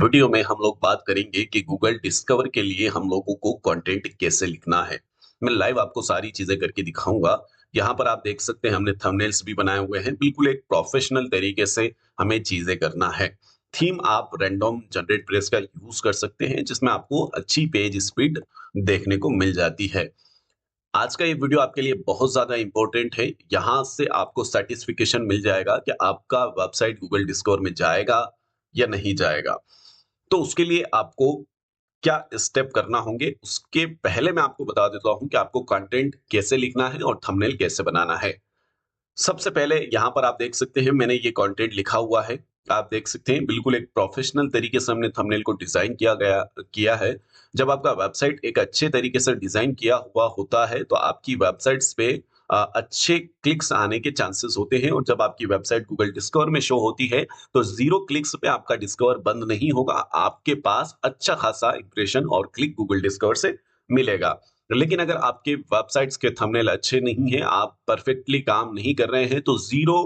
Video में हम लोग बात करेंगे कि गूगल डिस्कवर के लिए हम लोगों को कंटेंट कैसे लिखना है। मैं लाइव आपको सारी चीजें करके दिखाऊंगा। यहाँ पर आप देख सकते हैं हमने थंबनेल्स भी बनाए हुए हैं, बिल्कुल एक प्रोफेशनल तरीके से हमें चीजें करना है। थीम आप रैंडम जनरेट प्रेस का यूज कर सकते हैं, जिसमें आपको अच्छी पेज स्पीड देखने को मिल जाती है। आज का ये वीडियो आपके लिए बहुत ज्यादा इंपॉर्टेंट है। यहाँ से आपको सर्टिफिकेशन मिल जाएगा कि आपका वेबसाइट गूगल डिस्कवर में जाएगा या नहीं जाएगा। तो उसके लिए आपको क्या स्टेप करना होंगे, उसके पहले मैं आपको बता देता हूं कि आपको कंटेंट कैसे लिखना है और थंबनेल कैसे बनाना है। सबसे पहले यहाँ पर आप देख सकते हैं मैंने ये कंटेंट लिखा हुआ है। आप देख सकते हैं बिल्कुल एक प्रोफेशनल तरीके से हमने थंबनेल को डिजाइन किया है। जब आपका वेबसाइट एक अच्छे तरीके से डिजाइन किया हुआ होता है तो आपकी वेबसाइट्स पे अच्छे क्लिक्स आने के चांसेस होते हैं, और जब आपकी वेबसाइट गूगल डिस्कवर में शो होती है तो 0 क्लिक्स पे आपका डिस्कवर बंद नहीं होगा। आपके पास अच्छा खासा इंप्रेशन और क्लिक गूगल डिस्कवर से मिलेगा। लेकिन अगर आपके वेबसाइट्स के थंबनेल अच्छे नहीं हैं, आप परफेक्टली काम नहीं कर रहे हैं, तो 0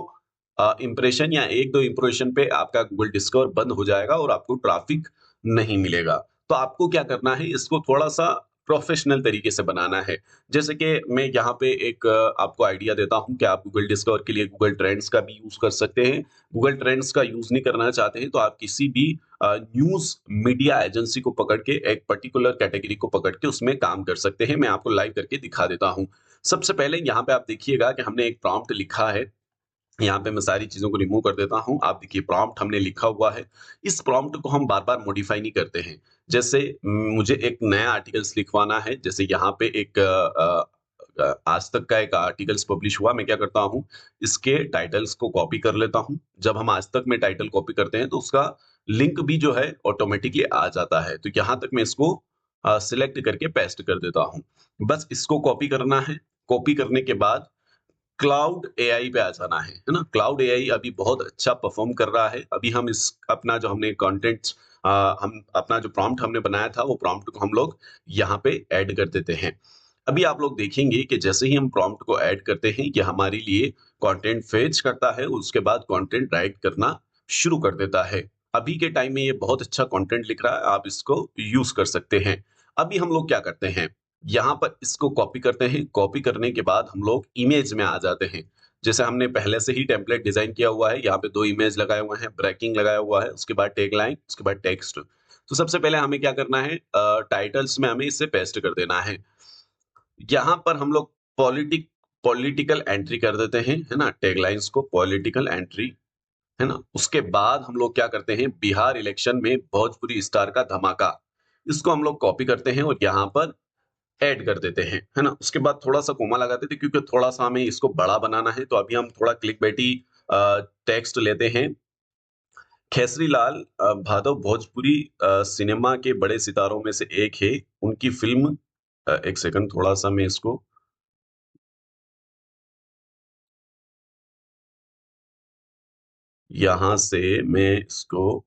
इंप्रेशन या 1-2 इंप्रेशन पे आपका गूगल डिस्कवर बंद हो जाएगा और आपको ट्रैफिक नहीं मिलेगा। तो आपको क्या करना है, इसको थोड़ा-सा प्रोफेशनल तरीके से बनाना है। जैसे कि मैं यहाँ पे एक आपको आइडिया देता हूँ कि आप गूगल डिस्कवर के लिए गूगल ट्रेंड्स का भी यूज़ कर सकते हैं। गूगल ट्रेंड्स का यूज़ नहीं करना चाहते हैं, तो आप किसी भी न्यूज़ मीडिया एजेंसी को पकड़ के एक पर्टिकुलर कैटेगरी को पकड़ के उसमें काम कर सकते हैं। मैं आपको लाइव करके दिखा देता हूँ। सबसे पहले यहाँ पे आप देखिएगा कि हमने एक प्रॉम्प्ट लिखा है। यहाँ पे मैं सारी चीज़ों को रिमूव कर देता हूँ। आप देखिए प्रॉम्प्ट हमने लिखा हुआ है। इस प्रॉम्प्ट को हम बार-बार मॉडिफाई नहीं करते हैं। जैसे मुझे एक नया आर्टिकल्स लिखवाना है, जैसे यहाँ पे एक आज तक का एक आर्टिकल्स पब्लिश हुआ। मैं क्या करता हूँ, इसके टाइटल्स को कॉपी कर लेता हूँ। जब हम आज तक में टाइटल कॉपी करते हैं तो उसका लिंक भी जो है ऑटोमेटिकली आ जाता है। तो यहाँ तक मैं इसको सिलेक्ट करके पेस्ट कर देता हूँ। बस इसको कॉपी करना है। कॉपी करने के बाद क्लाउड एआई पे आ जाना है ना? क्लाउड एआई अभी बहुत अच्छा परफॉर्म कर रहा है। अभी हम इस अपना जो हमने कंटेंट्स हम अपना जो प्रॉम्प्ट हमने बनाया था, वो प्रॉम्प्ट को हम लोग यहाँ पे ऐड कर देते हैं। अभी आप लोग देखेंगे कि जैसे ही हम प्रॉम्प्ट को ऐड करते हैं, ये हमारे लिए कंटेंट फेच करता है, उसके बाद कंटेंट राइट करना शुरू कर देता है। अभी के टाइम में ये बहुत अच्छा कंटेंट लिख रहा है, आप इसको यूज़ कर सकते हैं। अभी हम लोग क्या करते हैं, यहाँ पर इसको कॉपी करते हैं। कॉपी करने के बाद हम लोग इमेज में आ जाते हैं। जैसे हमने पहले से ही टेम्पलेट डिजाइन किया हुआ है, यहाँ पे 2 इमेज लगाए हुए हैं, ब्रेकिंग लगाया हुआ है, उसके बाद टैगलाइन, उसके बाद टेक्स्ट। तो सबसे पहले हमें क्या करना है, टाइटल्स में हमें इसे पेस्ट कर देना है। यहाँ पर हम लोग पॉलिटिकल एंट्री कर देते हैं, है ना? टैगलाइन्स को पॉलिटिकल एंट्री, है ना? उसके बाद हम लोग क्या करते हैं, बिहार इलेक्शन में भोजपुरी स्टार का धमाका, इसको हम लोग कॉपी करते हैं और यहाँ पर ऐड कर देते हैं, है ना? उसके बाद थोड़ा-सा कोमा लगाते थे क्योंकि थोड़ा-सा हमें इसको बड़ा बनाना है, तो अभी हम थोड़ा क्लिकबैटी टेक्स्ट लेते हैं। केसरी लाल भादव भोजपुरी सिनेमा के बड़े सितारों में से एक है। उनकी फ़िल्म एक सेकंड, थोड़ा-सा मैं इसको यहाँ से मैं इसको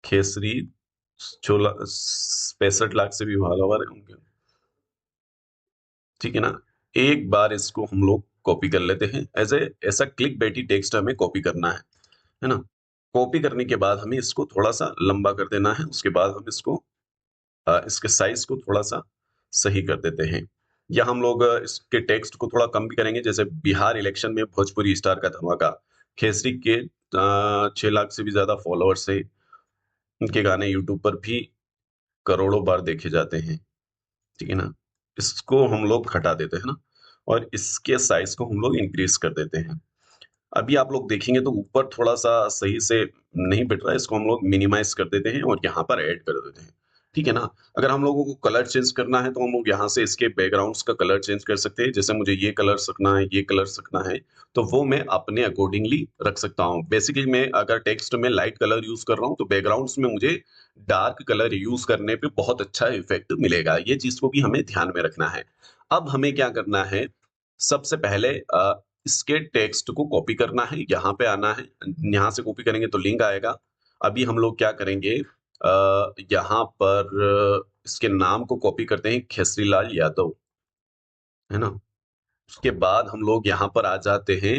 केसरी 65 लाख से भी फॉलोवर है उनके, ठीक है ना? एक बार इसको हम लोग कॉपी कर लेते हैं। ऐसा क्लिकबैटी टेक्स्ट हमें कॉपी करना है ना? कॉपी करने के बाद हमें इसको थोड़ा-सा लंबा कर देना है, उसके बाद हम इसको इसके साइज़ को थोड़ा-सा सही कर देते हैं। या हम लोग इसके टेक्स्ट को थोड़ा कम भी करेंगे, जैसे बिहार इलेक्शन में भोजपुरी स्टार का धमाका। केसरी के 6 लाख से भी ज़्यादा फॉलोवर्स हैं। उनके गाने यूट्यूब पर भी करोड़ों बार देखे जाते हैं, ठीक है ना? इसको हम लोग हटा देते हैं ना, और इसके साइज़ को हम लोग इंक्रीज़ कर देते हैं। अभी आप लोग देखेंगे तो ऊपर थोड़ा-सा सही से नहीं बैठ रहा है, इसको हम लोग मिनिमाइज़ कर देते हैं और यहाँ पर ऐड कर देते हैं, ठीक है ना? अगर हम लोगों को कलर चेंज करना है, तो हम लोग यहाँ से इसके बैकग्राउंड्स का कलर चेंज कर सकते हैं। जैसे मुझे ये कलर्स रखना है, ये कलर्स रखना है, तो वो मैं अपने अकॉर्डिंगली रख सकता हूँ। बेसिकली मैं अगर टेक्स्ट में लाइट कलर यूज़ कर रहा हूँ, तो बैकग्राउंड्स में मुझे डार्क कलर यूज़ करने पे बहुत अच्छा इफ़ेक्ट मिलेगा। ये चीज़ को भी हमें ध्यान में रखना है। अब हमें क्या करना है, सबसे पहले इसके टेक्स्ट को कॉपी करना है, यहाँ पे आना है। यहाँ से कॉपी करेंगे तो लिंक आएगा। अभी हम लोग क्या करेंगे, यहाँ पर इसके नाम को कॉपी करते हैं, केसरी लाल यादव, है ना? उसके बाद हम लोग यहाँ पर आ जाते हैं,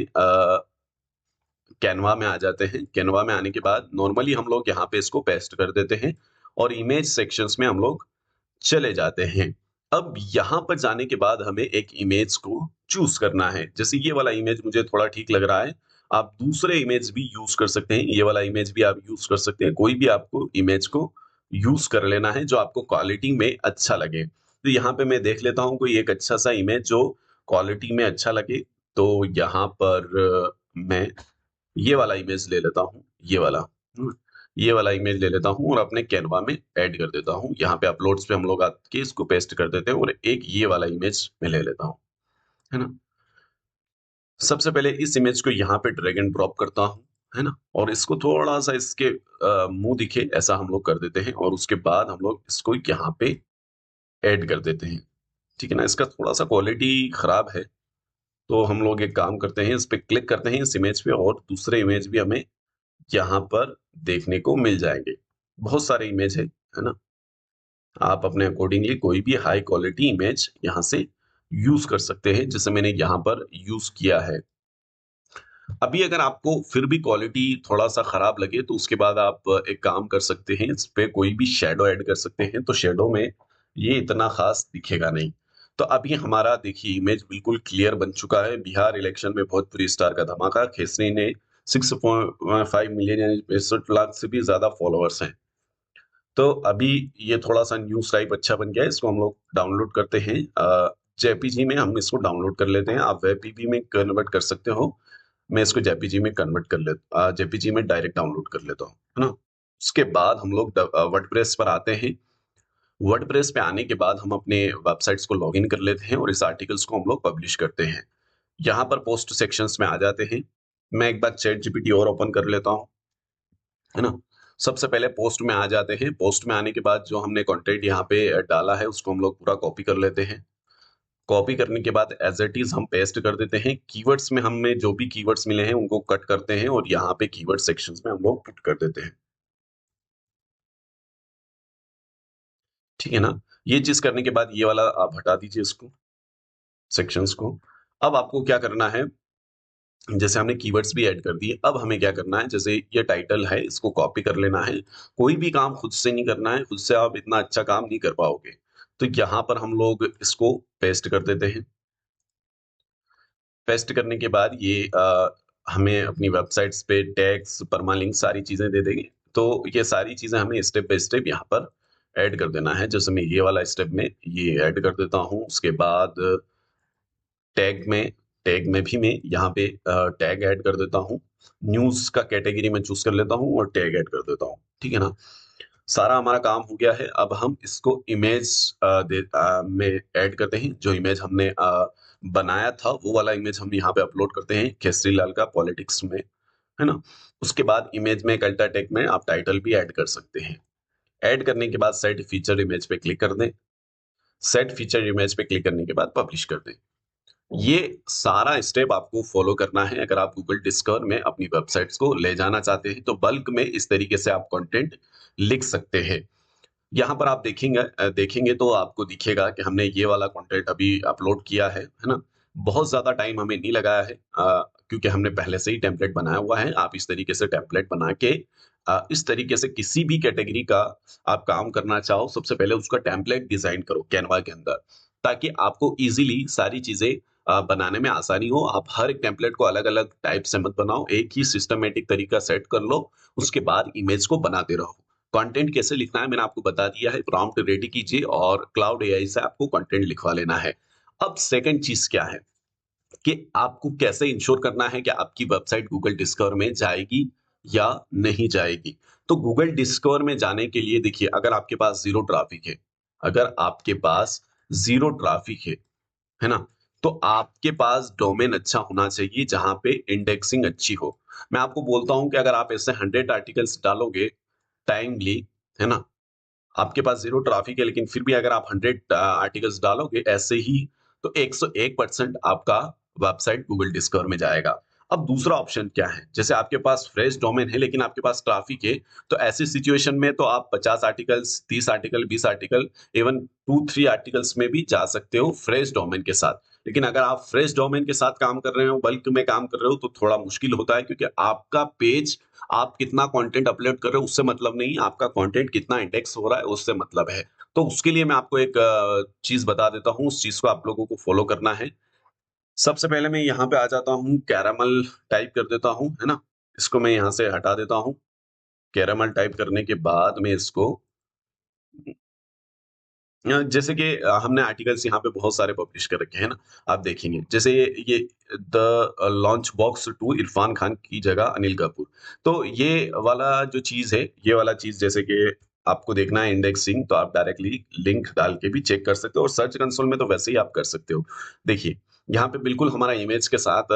कैनवा में आ जाते हैं। कैनवा में आने के बाद नॉर्मली हम लोग यहाँ पे इसको पेस्ट कर देते हैं और इमेज सेक्शंस में हम लोग चले जाते हैं। अब यहाँ पर जाने के बाद हमें एक इमेज को चूज़ करना है। जैसे ये वाला इमेज मुझे थोड़ा ठीक लग रहा है। आप दूसरे इमेज भी यूज़ कर सकते हैं। ये वाला इमेज भी आप यूज़ कर सकते हैं। कोई भी आपको इमेज को यूज़ कर लेना है जो आपको क्वालिटी में अच्छा लगे। तो यहाँ पे मैं देख लेता हूँ कोई एक अच्छा-सा इमेज जो क्वालिटी में अच्छा लगे। तो यहाँ पर मैं ये वाला इमेज ले लेता हूँ, ये वाला। ये वाला इमेज ले लेता हूँ और अपने कैनवा में ऐड कर देता हूँ। यहाँ पे अपलोड्स पे हम लोग आके इसको पेस्ट कर देते हैं और एक ये वाला इमेज मैं ले लेता हूँ, है ना? सबसे पहले इस इमेज को यहाँ पे ड्रैग एंड ड्रॉप करता हूँ, है ना? और इसको थोड़ा-सा इसके मुँह दिखे ऐसा हम लोग कर देते हैं और उसके बाद हम लोग इसको यहाँ पे ऐड कर देते हैं, ठीक है ना? इसका थोड़ा-सा क्वालिटी खराब है, तो हम लोग एक काम करते हैं, इस पे क्लिक करते हैं इस इमेज पे और दूसरे इमेज भी हमें यहाँ पर देखने को मिल जाएँगे। बहुत सारे इमेज है ना? आप अपने अकॉर्डिंगली कोई भी हाई क्वालिटी इमेज यहाँ से यूज़ कर सकते हैं, जैसे मैंने यहाँ पर यूज़ किया है। अभी अगर आपको फिर भी क्वालिटी थोड़ा-सा खराब लगे, तो उसके बाद आप एक काम कर सकते हैं, इस पे कोई भी शैडो ऐड कर सकते हैं, तो शैडो में ये इतना ख़ास दिखेगा नहीं। तो अभी हमारा देखिए इमेज बिल्कुल क्लियर बन चुका है। बिहार इलेक्शन में भोजपुरी स्टार का धमाका, केसरी ने 6.5 मिलियन यानी 65 लाख से भी ज़्यादा फॉलोवर्स हैं। तो अभी ये थोड़ा-सा न्यूज़ टाइप अच्छा बन गया है, इसको हम लोग डाउनलोड करते हैं। जेपीजी में हम इसको डाउनलोड कर लेते हैं, आप वेबपीबी में कन्वर्ट कर सकते हो। मैं इसको जेपीजी में कन्वर्ट कर जेपीजी में डायरेक्ट डाउनलोड कर लेता हूँ, है ना? उसके बाद हम लोग वर्डप्रेस पर आते हैं। वर्डप्रेस पे आने के बाद हम अपने वेबसाइट्स को लॉगिन कर लेते हैं और इस आर्टिकल्स को हम लोग पब्लिश करते हैं। यहाँ पर पोस्ट सेक्शंस में आ जाते हैं। मैं एक बार चैट जीपीटी और ओपन कर लेता हूँ। है ना? सबसे पहले पोस्ट में आ जाते हैं। पोस्ट में आने के बाद जो हमने कंटेंट यहाँ पे डाला है उसको हम लोग पूरा कॉपी कर लेते हैं। कॉपी करने के बाद एज़ इट इज़ हम पेस्ट कर देते हैं। कीवर्ड्स में हमें जो भी कीवर्ड्स मिले हैं उनको कट करते हैं और यहाँ पे कीवर्ड सेक्शंस में हम लोग पुट कर देते हैं। ठीक है ना? ये चीज़ करने के बाद ये वाला आप हटा दीजिए इसको, सेक्शंस को। अब आपको क्या करना है, जैसे हमने कीवर्ड्स भी ऐड कर दिए, अब हमें क्या करना है, जैसे ये टाइटल है, इसको कॉपी कर लेना है। कोई भी काम खुद से नहीं करना है, खुद से आप इतना अच्छा काम नहीं कर पाओगे। तो यहाँ पर हम लोग इसको पेस्ट कर देते हैं। पेस्ट करने के बाद ये हमें अपनी वेबसाइट्स पे टैग्स, परमालिंक सारी चीज़ें दे देंगे। तो ये सारी चीज़ें हमें स्टेप बाय स्टेप यहाँ पर ऐड कर देना है। जैसे मैं ये वाला स्टेप में ये ऐड कर देता हूँ, उसके बाद टैग में टैग में भी मैं यहाँ पे टैग ऐड कर देता हूँ। न्यूज़ का कैटेगरी मैं चूज़ कर लेता हूँ और टैग ऐड कर देता हूँ। ठीक है ना? सारा हमारा काम हो गया है। अब हम इसको इमेज में ऐड करते हैं। जो इमेज हमने बनाया था वो वाला इमेज हम यहाँ पे अपलोड करते हैं केसरी लाल का पॉलिटिक्स में, है ना? उसके बाद इमेज में एक अल्टा टेक में आप टाइटल भी ऐड कर सकते हैं। ऐड करने के बाद सेट फीचर इमेज पे क्लिक कर दें। सेट फीचर इमेज पे क्लिक करने के बाद पब्लिश कर दें। ये सारा स्टेप आपको फॉलो करना है अगर आप गूगल डिस्कवर में अपनी वेबसाइट्स को ले जाना चाहते हैं, तो बल्क में इस तरीके से आप कंटेंट लिख सकते हैं। यहाँ पर आप देखेंगे तो आपको दिखेगा कि हमने ये वाला कंटेंट अभी अपलोड किया है ना? बहुत ज़्यादा टाइम हमें नहीं लगाया है क्योंकि हमने पहले से ही टेम्पलेट बनाया हुआ है। आप इस तरीके से टेम्पलेट बना के इस तरीके से किसी भी कैटेगरी का आप काम करना चाहो, सबसे पहले उसका टेम्पलेट डिज़ाइन करो कैनवा के अंदर, ताकि आपको ईज़िली सारी चीज़ें बनाने में आसानी हो। आप हर एक टेम्पलेट को अलग-अलग टाइप से मत बनाओ, एक ही सिस्टमैटिक तरीका सेट कर लो, उसके बाद इमेज को बनाते रहो। कंटेंट कैसे लिखना है मैंने आपको बता दिया है, प्रॉम्प्ट रेडी कीजिए और क्लाउड एआई से आपको कंटेंट लिखवा लेना है। अब सेकंड चीज़ क्या है कि आपको कैसे इंश्योर करना है कि आपकी वेबसाइट गूगल डिस्कवर में जाएगी या नहीं जाएगी। तो गूगल डिस्कवर में जाने के लिए देखिए अगर आपके पास ज़ीरो ट्रैफिक है, अगर आपके पास ज़ीरो ट्रैफिक है ना? तो आपके पास डोमेन अच्छा होना चाहिए जहाँ पे इंडेक्सिंग अच्छी हो। मैं आपको बोलता हूँ कि अगर आप ऐसे 100 आर्टिकल्स डालोगे टाइमली, है ना? आपके पास ज़ीरो ट्रैफिक है लेकिन फिर भी अगर आप 100 आर्टिकल्स डालोगे ऐसे ही तो 101% आपका वेबसाइट गूगल डिस्कवर में जाएगा। अब दूसरा ऑप्शन क्या है? जैसे आपके पास फ्रेश डोमेन है लेकिन आपके पास ट्रैफिक है, तो ऐसी सिचुएशन में तो आप 50 articles, 30 article, 20 article even 2-3 articles में भी जा सकते हो फ्रेश डोमेन के साथ। लेकिन अगर आप फ्रेश डोमेन के साथ काम कर रहे हो, बल्क में काम कर रहे हो, तो थोड़ा मुश्किल होता है, क्योंकि आपका पेज, आप कितना कंटेंट अपलोड कर रहे हो उससे मतलब नहीं, आपका कंटेंट कितना इंडेक्स हो रहा है उससे मतलब है। तो उसके लिए मैं आपको एक चीज़ बता देता हूँ, उस चीज़ को आप लोगों को फॉलो करना है। सबसे पहले मैं यहाँ पे आ जाता हूँ, कैरामल टाइप कर देता हूँ, है ना? इसको मैं यहाँ से हटा देता हूँ। कैरामल टाइप करने के बाद मैं इसको जैसे कि हमने आर्टिकल्स यहाँ पे बहुत सारे पब्लिश कर रखे हैं ना, आप देखेंगे। जैसे ये the lunch box to Irrfan Khan की जगह अनिल कपूर। तो ये वाला जो चीज़ है, ये वाला चीज़ जैसे कि आपको देखना है इंडेक्सिंग, तो आप डायरेक्टली लिंक डाल के भी चेक कर सकते हो, और सर्च कंसोल में तो वैसे ही आप कर सकते हो। देखिए, यहाँ पे बिल्कुल हमारा इमेज के साथ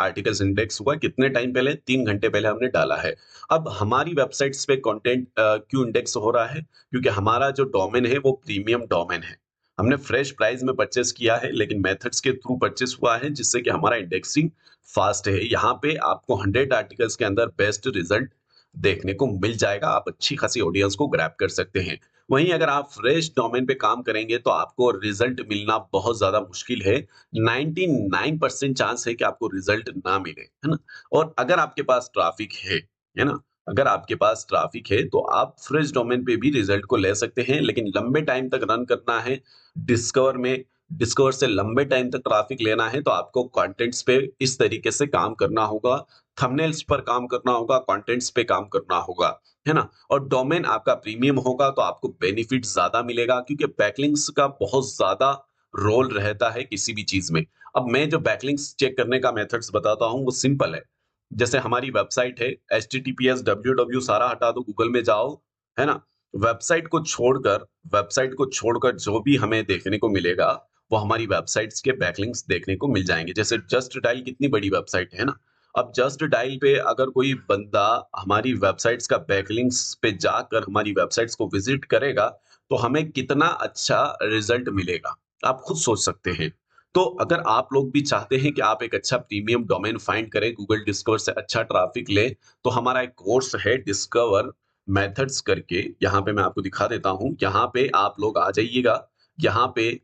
आर्टिकल्स इंडेक्स हुआ कितने टाइम पहले? 3 घंटे पहले हमने डाला है। अब हमारी वेबसाइट्स पे कंटेंट क्यों इंडेक्स हो रहा है? क्योंकि हमारा जो डोमेन है वो प्रीमियम डोमेन है। हमने फ्रेश प्राइस में परचेज़ किया है, लेकिन मेथड्स के थ्रू परचेज़ हुआ है, जिससे कि हमारा इंडेक्सिंग फास्ट है। यहाँ पे आपको 100 आर्टिकल्स के अंदर बेस्ट रिजल्ट देखने को मिल जाएगा। आप अच्छी खासी ऑडियंस को ग्रैब कर सकते हैं। वहीं अगर आप फ्रेश डोमेन पे काम करेंगे, तो आपको रिजल्ट मिलना बहुत ज़्यादा मुश्किल है। 99% चांस है कि आपको रिजल्ट ना मिले, है ना? और अगर आपके पास ट्रैफिक है ना? अगर आपके पास ट्रैफिक है, तो आप फ्रेश डोमेन पे भी रिजल्ट को ले सकते हैं, लेकिन लंबे टाइम तक रन करना है डिस्कवर में, डिस्कवर से लंबे टाइम तक ट्रैफिक लेना है, तो आपको कंटेंट्स पे इस तरीके से काम करना होगा, थंबनेल्स पर काम करना होगा, कंटेंट्स पे काम करना होगा, है ना? और डोमेन आपका प्रीमियम होगा, तो आपको बेनिफिट ज़्यादा मिलेगा, क्योंकि बैकलिंक्स का बहुत ज़्यादा रोल रहता है किसी भी चीज़ में। अब मैं जो बैकलिंक्स चेक करने का मेथड्स बताता हूँ, वो सिंपल है। जैसे हमारी वेबसाइट है, एचटीटीपीएस डब्ल्यूडब्ल्यू सारा हटा दो, गूगल में जाओ, है ना? वेबसाइट को छोड़कर वेबसाइट को छोड़कर जो भी हमें देखने को मिलेगा, वो हमारी वेबसाइट्स के बैकलिंक्स देखने को मिल जाएँगे। जैसे जस्ट डायल कितनी बड़ी वेबसाइट है ना? अब जस्ट डायल पे अगर कोई बंदा हमारी वेबसाइट्स का बैकलिंक्स पे जाकर हमारी वेबसाइट्स को विज़िट करेगा, तो हमें कितना अच्छा रिज़ल्ट मिलेगा, आप खुद सोच सकते हैं। तो अगर आप लोग भी चाहते हैं कि आप एक अच्छा प्रीमियम डोमेन फाइंड करें, गूगल डिस्कवर से अच्छा ट्रैफिक लें, तो हमारा एक कोर्स है डिस्कवर मेथड्स करके, यहाँ पे मैं आपको दिखा देता हूँ। यहाँ पे आप लोग आ जाइएगा। यहाँ पे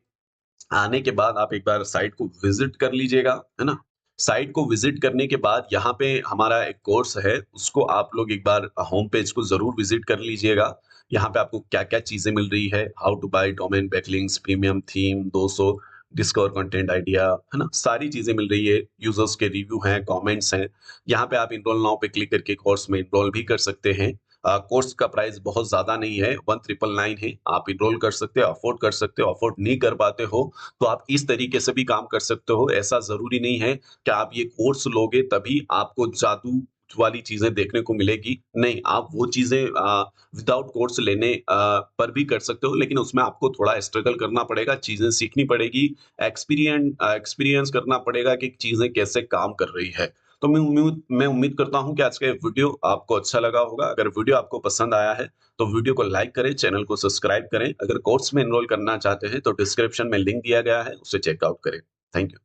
आने के बाद आप एक बार साइट को विज़िट कर लीजिएगा, है ना? साइट को विज़िट करने के बाद यहाँ पे हमारा एक कोर्स है, उसको आप लोग एक बार होम पेज को ज़रूर विज़िट कर लीजिएगा। यहाँ पे आपको क्या-क्या चीज़ें मिल रही है, how to buy domain backlinks, premium theme 200, discover content idea, है ना? सारी चीज़ें मिल रही है, यूज़र्स के रिव्यू हैं, कमेंट्स हैं। यहाँ पे आप एनरोल नाउ पे क्लिक करके कोर्स में एनरोल भी कर सकते हैं। कोर्स का प्राइस बहुत ज़्यादा नहीं है, 1999 है। आप एनरोल कर सकते हो, अफ़ोर्ड कर सकते हो, अफ़ोर्ड नहीं कर पाते हो, तो आप इस तरीके से भी काम कर सकते हो। ऐसा ज़रूरी नहीं है कि आप ये कोर्स लोगे तभी आपको जादू वाली चीज़ें देखने को मिलेगी। नहीं, आप वो चीज़ें विदाउट कोर्स लेने पर भी कर सकते हो, लेकिन उसमें आपको थोड़ा स्ट्रगल करना पड़ेगा, चीज़ें सीखनी पड़ेगी, एक्सपीरियंस करना पड़ेगा कि चीज़ें कैसे काम कर रही है। तो मैं उम्मीद करता हूँ कि आज का ये वीडियो आपको अच्छा लगा होगा। अगर वीडियो आपको पसंद आया है, तो वीडियो को लाइक करें, चैनल को सब्सक्राइब करें। अगर कोर्स में एनरोल करना चाहते हैं, तो डिस्क्रिप्शन में लिंक दिया गया है, उसे चेकआउट करें। Thank you.